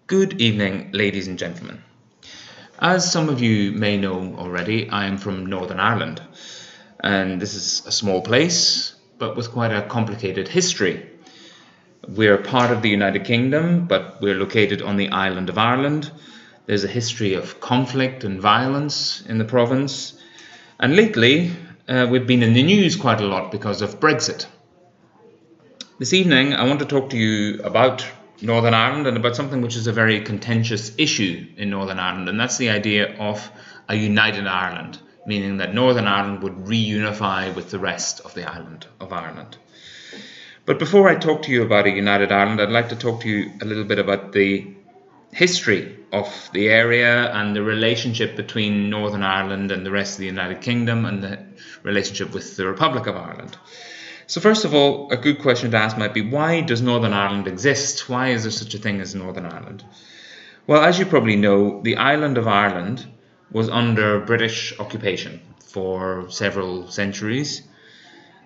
Good evening, ladies and gentlemen. As some of you may know already, I am from Northern Ireland, and this is a small place, but with quite a complicated history. We're part of the United Kingdom, but we're located on the island of Ireland. There's a history of conflict and violence in the province, and lately we've been in the news quite a lot because of Brexit. This evening I want to talk to you about Northern Ireland and about something which is a very contentious issue in Northern Ireland, and that's the idea of a united Ireland, meaning that Northern Ireland would reunify with the rest of the island of Ireland. But before I talk to you about a united Ireland, I'd like to talk to you a little bit about the history of the area and the relationship between Northern Ireland and the rest of the United Kingdom and the relationship with the Republic of Ireland. So first of all, a good question to ask might be, why does Northern Ireland exist? Why is there such a thing as Northern Ireland? Well, as you probably know, the island of Ireland was under British occupation for several centuries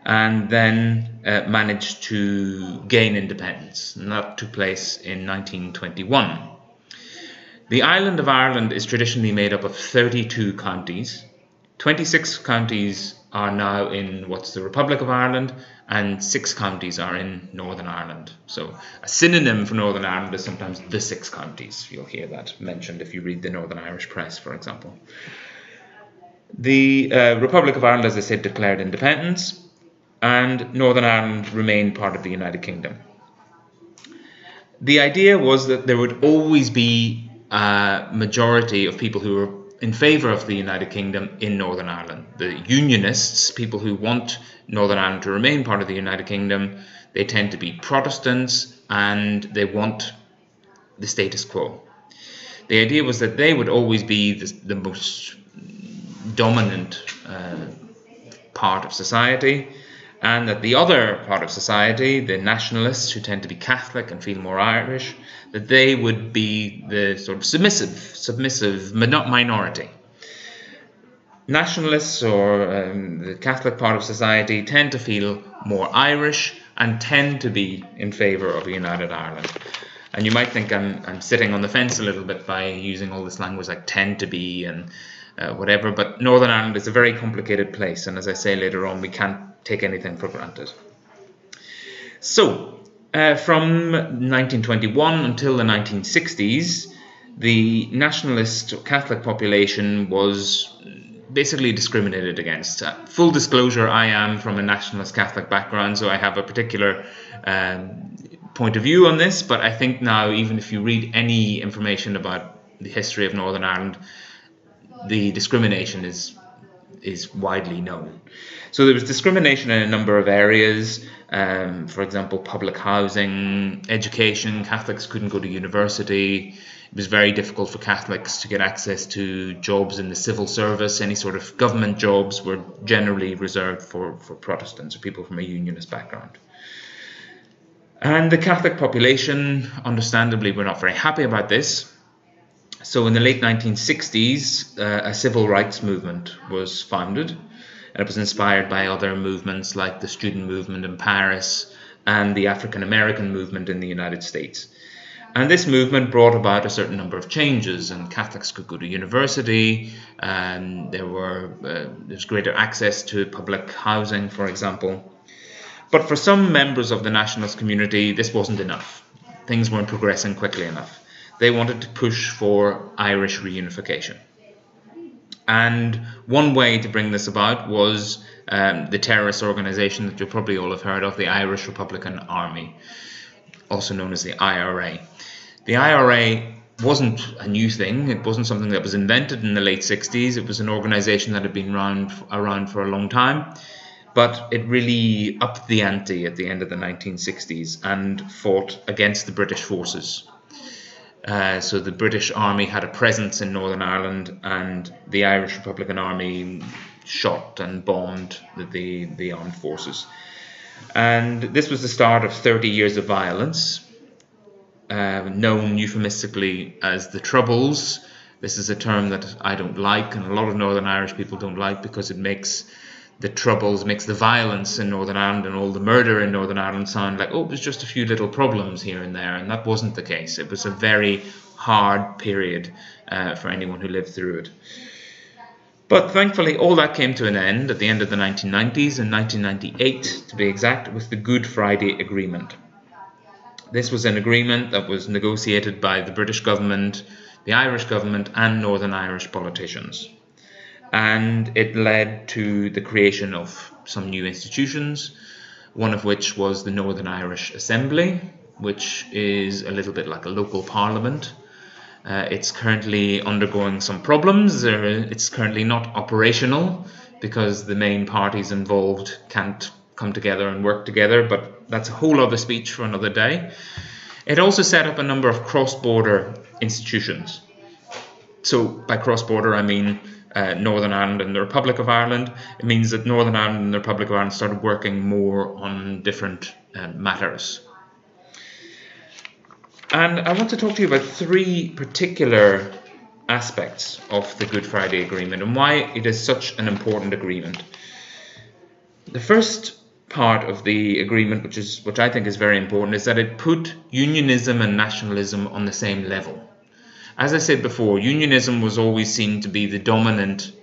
and then managed to gain independence, and that took place in 1921. The island of Ireland is traditionally made up of 32 counties. 26 counties are now in what's the Republic of Ireland, and 6 counties are in Northern Ireland. So a synonym for Northern Ireland is sometimes the 6 counties. You'll hear that mentioned if you read the Northern Irish press, for example. The Republic of Ireland, as I said, declared independence, and Northern Ireland remained part of the United Kingdom. The idea was that there would always be a majority of people who were in favour of the United Kingdom in Northern Ireland. The Unionists, people who want Northern Ireland to remain part of the United Kingdom, they tend to be Protestants and they want the status quo. The idea was that they would always be the most dominant part of society, and that the other part of society, the nationalists who tend to be Catholic and feel more Irish, that they would be the sort of submissive minority. Nationalists, or the Catholic part of society, tend to feel more Irish and tend to be in favour of a united Ireland. And you might think I'm sitting on the fence a little bit by using all this language like tend to be and whatever, but Northern Ireland is a very complicated place, and as I say later on, we can't take anything for granted. So, from 1921 until the 1960s, the nationalist Catholic population was basically discriminated against. Full disclosure, I am from a nationalist Catholic background, so I have a particular point of view on this, but I think now, even if you read any information about the history of Northern Ireland, the discrimination is widely known. So there was discrimination in a number of areas, for example, public housing, education. Catholics couldn't go to university. It was very difficult for Catholics to get access to jobs in the civil service. Any sort of government jobs were generally reserved for Protestants or people from a unionist background. And the Catholic population, understandably, were not very happy about this. So in the late 1960s, a civil rights movement was founded, and it was inspired by other movements like the student movement in Paris and the African American movement in the United States. And this movement brought about a certain number of changes, and Catholics could go to university, and there's greater access to public housing, for example. But for some members of the nationalist community, this wasn't enough. Things weren't progressing quickly enough. They wanted to push for Irish reunification. And one way to bring this about was the terrorist organisation that you probably all have heard of, the Irish Republican Army, also known as the IRA. The IRA wasn't a new thing. It wasn't something that was invented in the late 60s. It was an organisation that had been around for a long time. But it really upped the ante at the end of the 1960s and fought against the British forces. So the British Army had a presence in Northern Ireland, and the Irish Republican Army shot and bombed the armed forces. And this was the start of 30 years of violence, known euphemistically as the Troubles. This is a term that I don't like, and a lot of Northern Irish people don't like, because it makes the troubles, makes the violence in Northern Ireland and all the murder in Northern Ireland sound like, oh, it was just a few little problems here and there, and that wasn't the case. It was a very hard period for anyone who lived through it. But thankfully all that came to an end at the end of the 1990s, in 1998 to be exact, with the Good Friday Agreement. This was an agreement that was negotiated by the British government, the Irish government and Northern Irish politicians. And it led to the creation of some new institutions, one of which was the Northern Irish Assembly, which is a little bit like a local parliament. It's currently undergoing some problems. It's currently not operational because the main parties involved can't come together and work together, but that's a whole other speech for another day. It also set up a number of cross-border institutions. So by cross-border I mean Northern Ireland and the Republic of Ireland. It means that Northern Ireland and the Republic of Ireland started working more on different matters. And I want to talk to you about three particular aspects of the Good Friday Agreement and why it is such an important agreement. The first part of the agreement, which I think is very important, is that it put unionism and nationalism on the same level. As I said before, unionism was always seen to be the dominant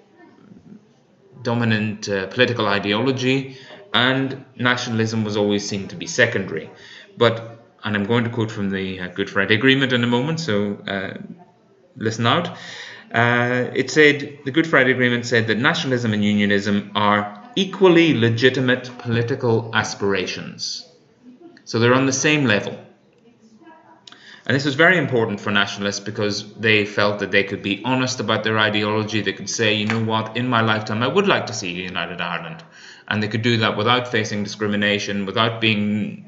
political ideology, and nationalism was always seen to be secondary. And I'm going to quote from the Good Friday Agreement in a moment, so listen out. It said, the Good Friday Agreement said that nationalism and unionism are equally legitimate political aspirations. So they're on the same level. And this was very important for nationalists because they felt that they could be honest about their ideology. They could say, you know what, in my lifetime I would like to see a united Ireland. And they could do that without facing discrimination, without being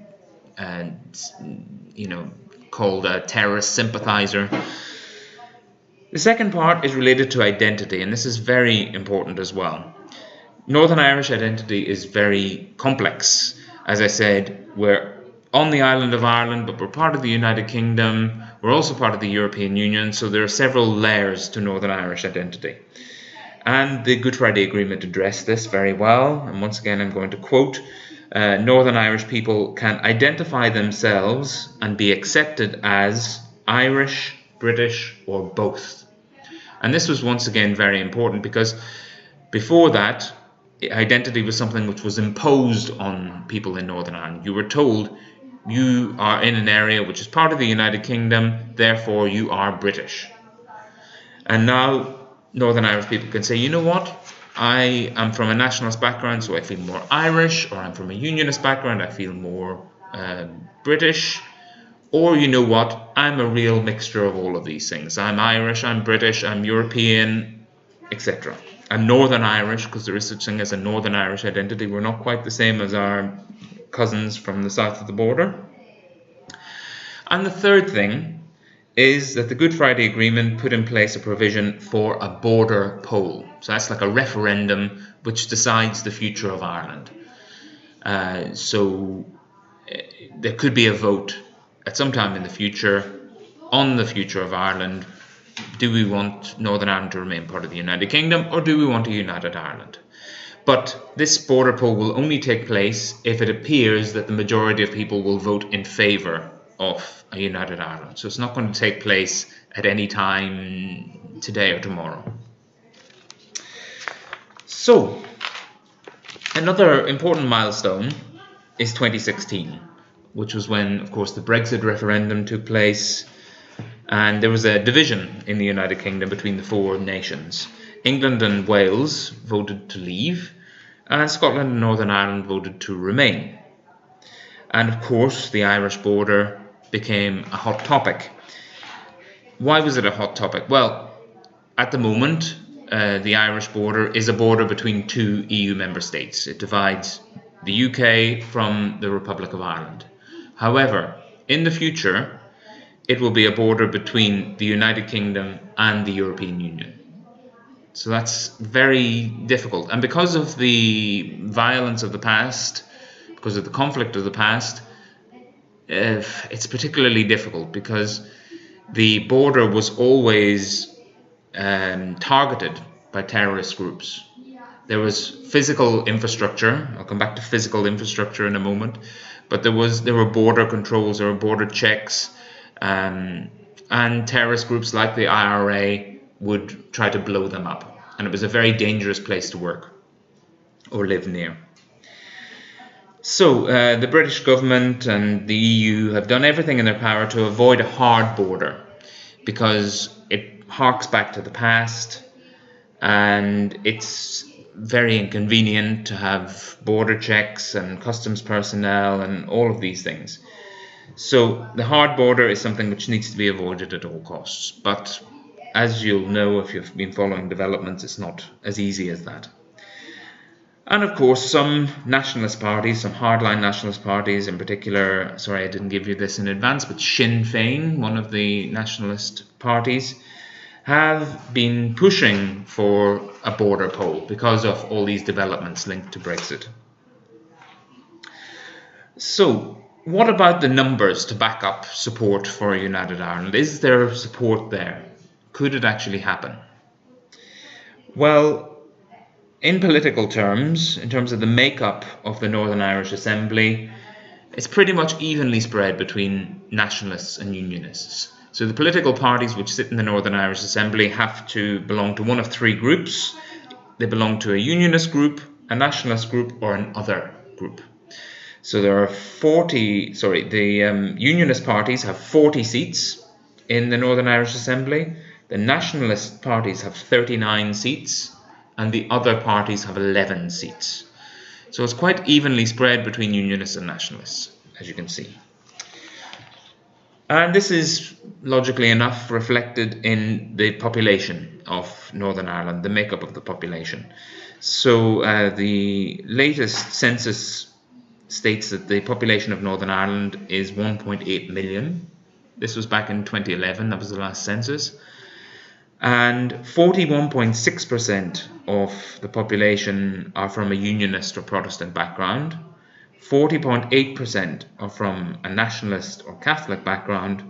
called a terrorist sympathizer. The second part is related to identity, and this is very important as well. Northern Irish identity is very complex. As I said, we're on the island of Ireland, but we're part of the United Kingdom. We're also part of the European Union, so there are several layers to Northern Irish identity. And the Good Friday Agreement addressed this very well, and once again I'm going to quote, Northern Irish people can identify themselves and be accepted as Irish, British or both. And this was once again very important because before that, identity was something which was imposed on people in Northern Ireland. You were told you are in an area which is part of the United Kingdom, therefore you are British. And now Northern Irish people can say, you know what? I am from a nationalist background, so I feel more Irish, or I'm from a unionist background, I feel more British, or you know what, I'm a real mixture of all of these things. I'm Irish, I'm British, I'm European, etc. I'm Northern Irish, because there is such thing as a Northern Irish identity. We're not quite the same as our cousins from the south of the border. And the third thing is that the Good Friday Agreement put in place a provision for a border poll. So that's like a referendum which decides the future of Ireland. So there could be a vote at some time in the future on the future of Ireland. Do we want Northern Ireland to remain part of the United Kingdom, or do we want a united Ireland? But this border poll will only take place if it appears that the majority of people will vote in favour of a united Ireland. So it's not going to take place at any time today or tomorrow. So another important milestone is 2016, which was when, of course, the Brexit referendum took place, and there was a division in the United Kingdom between the four nations. England and Wales voted to leave, and Scotland and Northern Ireland voted to remain. And of course, the Irish border became a hot topic. Why was it a hot topic? Well, at the moment, the Irish border is a border between two EU member states. It divides the UK from the Republic of Ireland. However, in the future, it will be a border between the United Kingdom and the European Union. So that's very difficult. And because of the violence of the past, because of the conflict of the past, it's particularly difficult because the border was always targeted by terrorist groups. There was physical infrastructure. I'll come back to physical infrastructure in a moment. But there were border controls, there were border checks, and terrorist groups like the IRA would try to blow them up. And it was a very dangerous place to work or live near. So the British government and the EU have done everything in their power to avoid a hard border, because it harks back to the past and it's very inconvenient to have border checks and customs personnel and all of these things. So the hard border is something which needs to be avoided at all costs. But as you'll know if you've been following developments, it's not as easy as that. And of course, some nationalist parties, some hardline nationalist parties in particular, sorry I didn't give you this in advance, but Sinn Féin, one of the nationalist parties, have been pushing for a border poll because of all these developments linked to Brexit. So, what about the numbers to back up support for a united Ireland? Is there support there? Could it actually happen? Well, in political terms, in terms of the makeup of the Northern Irish Assembly, it's pretty much evenly spread between nationalists and unionists. So the political parties which sit in the Northern Irish Assembly have to belong to one of three groups. They belong to a unionist group, a nationalist group, or an other group. So there are the unionist parties have 40 seats in the Northern Irish Assembly. The nationalist parties have 39 seats, and the other parties have 11 seats. So it's quite evenly spread between unionists and nationalists, as you can see. And this is, logically enough, reflected in the population of Northern Ireland, the makeup of the population. So the latest census states that the population of Northern Ireland is 1.8 million. This was back in 2011, that was the last census. And 41.6% of the population are from a unionist or Protestant background. 40.8% are from a nationalist or Catholic background,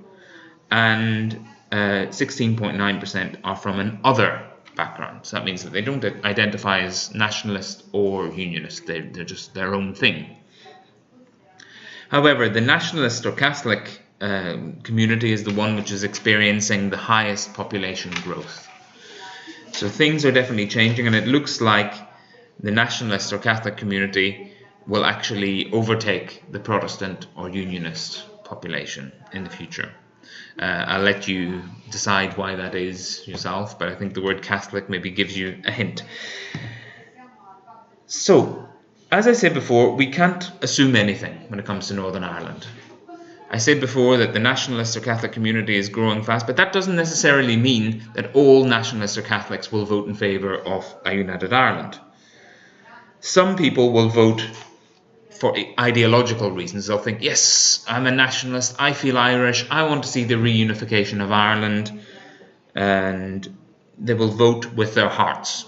and 16.9% are from an other background. So that means that they don't identify as nationalist or unionist, they're just their own thing. However, the nationalist or Catholic community is the one which is experiencing the highest population growth. So things are definitely changing, and it looks like the nationalist or Catholic community will actually overtake the Protestant or unionist population in the future. I'll let you decide why that is yourself, but I think the word Catholic maybe gives you a hint. So, as I said before, we can't assume anything when it comes to Northern Ireland. I said before that the nationalist or Catholic community is growing fast, but that doesn't necessarily mean that all nationalists or Catholics will vote in favour of a united Ireland. Some people will vote for ideological reasons. They'll think, yes, I'm a nationalist, I feel Irish, I want to see the reunification of Ireland, and they will vote with their hearts.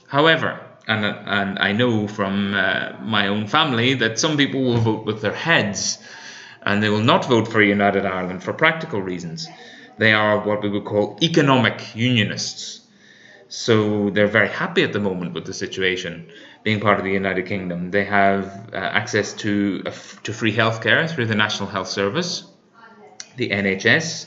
However, and I know from my own family that some people will vote with their heads, and they will not vote for a united Ireland for practical reasons. They are what we would call economic unionists. So they're very happy at the moment with the situation, being part of the United Kingdom. They have access to free healthcare through the National Health Service, the NHS.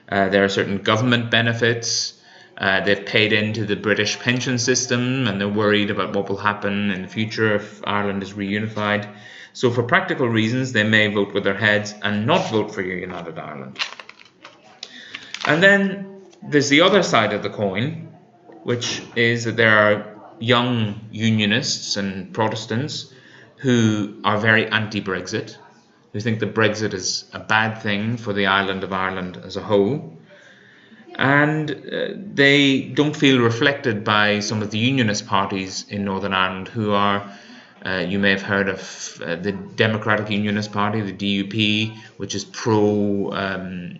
There are certain government benefits. They've paid into the British pension system, and they're worried about what will happen in the future if Ireland is reunified. So for practical reasons, they may vote with their heads and not vote for a united Ireland. And then there's the other side of the coin, which is that there are young unionists and Protestants who are very anti-Brexit, who think that Brexit is a bad thing for the island of Ireland as a whole, and they don't feel reflected by some of the unionist parties in Northern Ireland who are, you may have heard of the Democratic Unionist Party, the DUP, which is pro-life,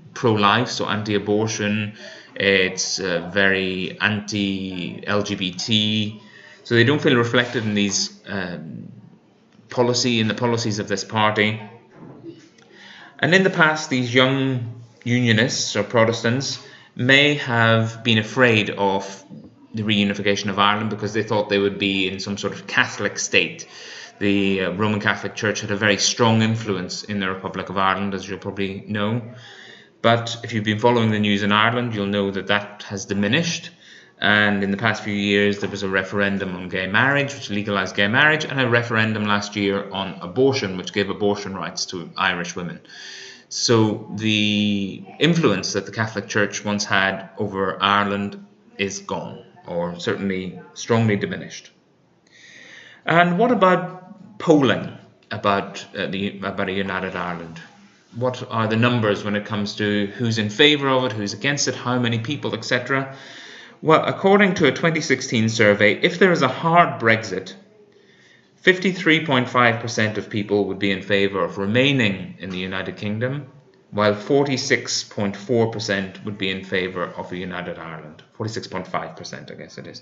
so anti-abortion. It's very anti-LGBT, so they don't feel reflected in these the policies of this party. And in the past, these young unionists or Protestants may have been afraid of the reunification of Ireland because they thought they would be in some sort of Catholic state. The Roman Catholic Church had a very strong influence in the Republic of Ireland, as you'll probably know. But if you've been following the news in Ireland, you'll know that that has diminished. And in the past few years, there was a referendum on gay marriage, which legalized gay marriage, and a referendum last year on abortion, which gave abortion rights to Irish women. So the influence that the Catholic Church once had over Ireland is gone, or certainly strongly diminished. And what about polling about a united Ireland? What are the numbers when it comes to who's in favour of it, who's against it, how many people, etc.? Well, according to a 2016 survey, if there is a hard Brexit, 53.5% of people would be in favour of remaining in the United Kingdom, while 46.4% would be in favour of a united Ireland. 46.5%, I guess it is,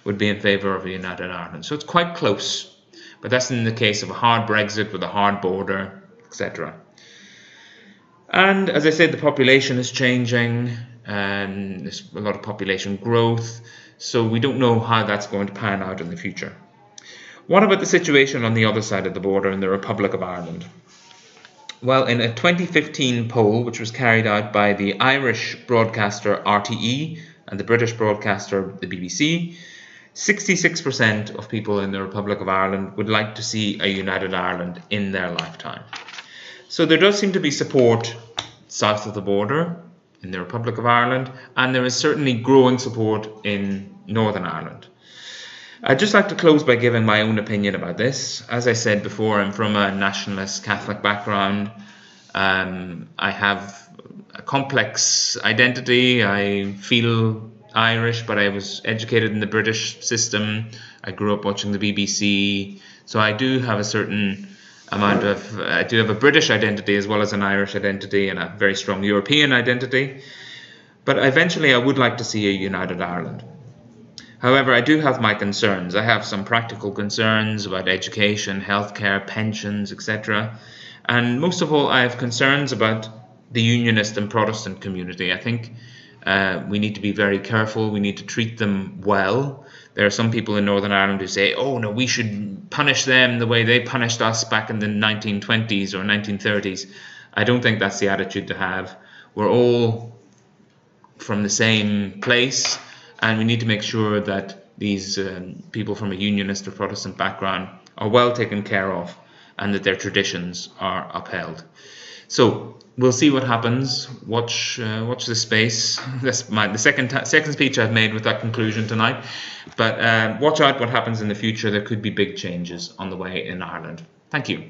would be in favour of a united Ireland. So it's quite close, but that's in the case of a hard Brexit with a hard border, etc. And as I said, the population is changing, and there's a lot of population growth, so we don't know how that's going to pan out in the future. What about the situation on the other side of the border in the Republic of Ireland? Well, in a 2015 poll, which was carried out by the Irish broadcaster RTE and the British broadcaster the BBC, 66% of people in the Republic of Ireland would like to see a united Ireland in their lifetime. So there does seem to be support south of the border in the Republic of Ireland, and there is certainly growing support in Northern Ireland. I'd just like to close by giving my own opinion about this. As I said before, I'm from a nationalist Catholic background. I have a complex identity. I feel Irish, but I was educated in the British system. I grew up watching the BBC, so I do have a certain amount of, I do have a British identity as well as an Irish identity and a very strong European identity. But eventually I would like to see a united Ireland. However, I do have my concerns. I have some practical concerns about education, healthcare, pensions, etc. And most of all, I have concerns about the Unionist and Protestant community. I think we need to be very careful. We need to treat them well. There are some people in Northern Ireland who say, oh no, we should punish them the way they punished us back in the 1920s or 1930s. I don't think that's the attitude to have. We're all from the same place, and we need to make sure that these people from a Unionist or Protestant background are well taken care of and that their traditions are upheld. So we'll see what happens. Watch this space. That's the second speech I've made with that conclusion tonight. But watch out what happens in the future. There could be big changes on the way in Ireland. Thank you.